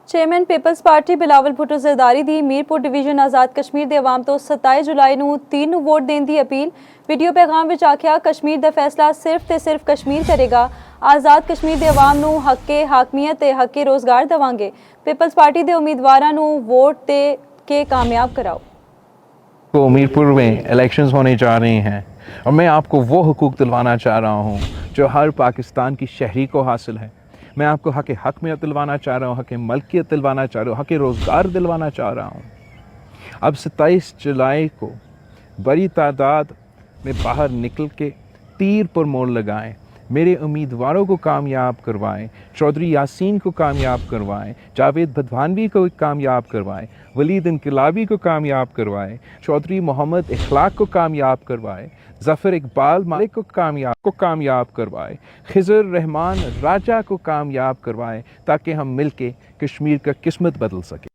Chairman Peoples Party Bilawal Bhutto Zardari دی Mirpur division Azad Kashmir دے عوام تو 27 جولائی نو 3 نو ووٹ دین دی اپیل۔ ویڈیو پیغام وچ آکھیا کشمیر دا فیصلہ صرف تے صرف کشمیر کرے گا۔ آزاد کشمیر دے عوام نو حق حاکمیت تے حق روزگار دیواں گے۔ پیپلز پارٹی دے امیدواراں نو ووٹ دے کے کامیاب کراؤ۔ کو میرپور میں الیکشنز ہونے جا رہے ہیں اور میں آپ کو وہ حقوق دلوانا چاہ رہا ہوں جو ہر پاکستان کی شہری کو حاصل ہے۔ میں آپ کو حق حاکمیت دلوانا چاہ رہا ہوں، حق ملکیت دلوانا چاہ رہا ہوں، حق روزگار دلوانا چاہ رہا ہوں۔ اب 27 جولائی کو بڑی تعداد میں باہر نکل کے تیر پر موڑ لگائیں، میرے امیدواروں کو کامیاب کروائیں، چودھری یاسین کو کامیاب کروائیں، جاوید بھدوانوی کو کامیاب کروائیں، ولید انقلابی کو کامیاب کروائیں، چودھری محمد اخلاق کو کامیاب کروائیں، ظفر اقبال مالک کو کامیاب کروائے، خضر رحمان راجہ کو کامیاب کروائے، تاکہ ہم مل کے کشمیر کا قسمت بدل سکیں۔